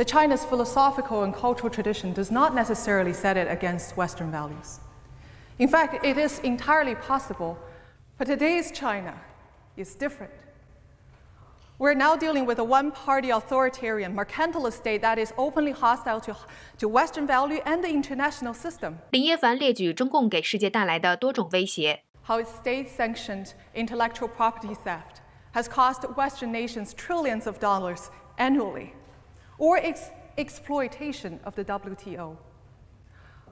The China's philosophical and cultural tradition does not necessarily set it against Western values. In fact, it is entirely possible, but today's China is different. We're now dealing with a one-party authoritarian, mercantilist state that is openly hostile to Western value and the international system. 林耶凡列举中共给世界带来的多种威胁。 How its state-sanctioned intellectual property theft has cost Western nations trillions of dollars annually, or exploitation of the WTO.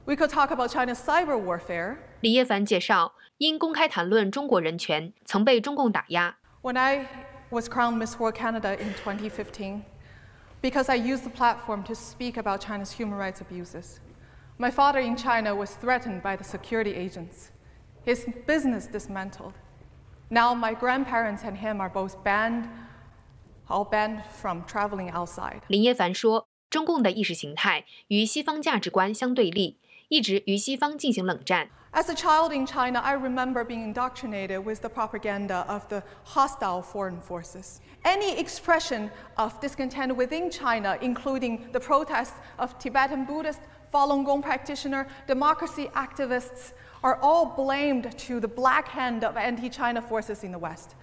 We could talk about China's cyber warfare. 林耶凡介绍，因公开谈论中国人权，曾被中共打压。 When I was crowned Miss World Canada in 2015, because I used the platform to speak about China's human rights abuses. My father in China was threatened by the security agents, his business dismantled. Now my grandparents and him are both all banned from traveling outside. 林耶凡说，中共的意识形态与西方价值观相对立，一直与西方进行冷战。 As a child in China, I remember being indoctrinated with the propaganda of the hostile foreign forces. Any expression of discontent within China, including the protests of Tibetan Buddhist, Falun Gong practitioner, democracy activists, are all blamed to the black hand of anti-China forces in the West.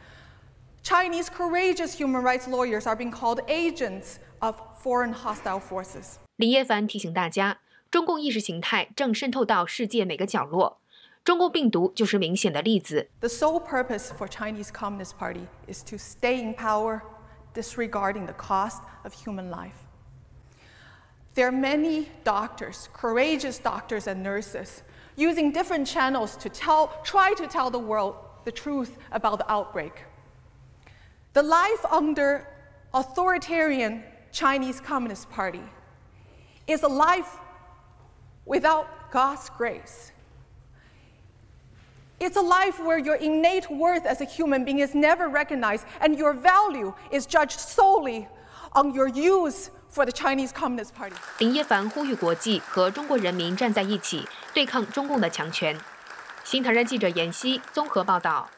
Chinese courageous human rights lawyers are being called agents of foreign hostile forces. 林耶凡提醒大家，中共意识形态正渗透到世界每个角落，中共病毒就是明显的例子。The sole purpose for Chinese Communist Party is to stay in power, disregarding the cost of human life. There are many doctors, courageous doctors and nurses, using different channels to try to tell the world the truth about the outbreak. The life under authoritarian Chinese Communist Party is a life without God's grace. It's a life where your innate worth as a human being is never recognized, and your value is judged solely on your use for the Chinese Communist Party. 林耶凡呼吁国际和中国人民站在一起，对抗中共的强权。新唐人记者闫熙综合报道。